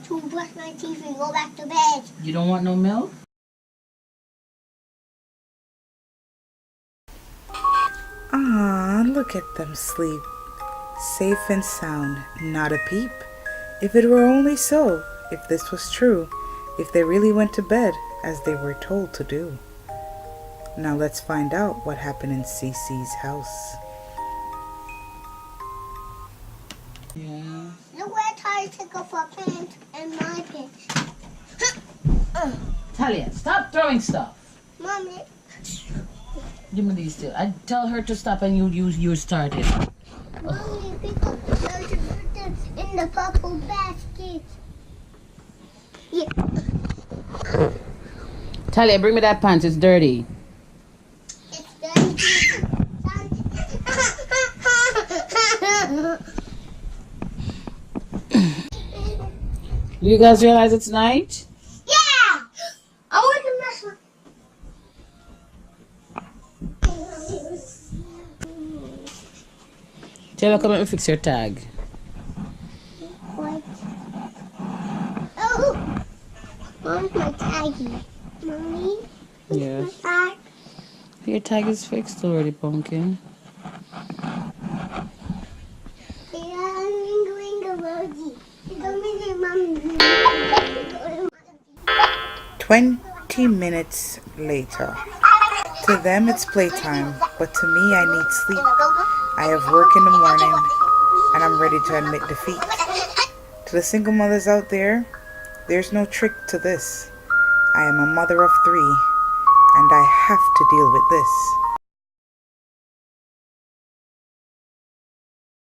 to brush my teeth and go back to bed. You don't want no milk? Ah, look at them sleep, safe and sound, not a peep. If it were only so, if this was true, if they really went to bed as they were told to do. Now let's find out what happened in Cece's house. Yeah. Look where Ty took off her pants and my pants. Talia, stop throwing stuff. Mommy. Give me these two. I tell her to stop and you started. Mommy, pick up the put them in the purple basket. Yeah. Talia, bring me that pants. It's dirty. It's dirty. Do you guys realize it's night? Yeah! I want to mess with. Talia, come and fix your tag. What? Oh! Mom's my taggy. Mommy? Yes. My tag? Your tag is fixed already, Pumpkin. Yeah, ring emoji. You don't mean it, Mommy. 20 minutes later. To them it's playtime, but to me I need sleep. I have work in the morning, and I'm ready to admit defeat. To the single mothers out there, there's no trick to this. I am a mother of 3, and I have to deal with this.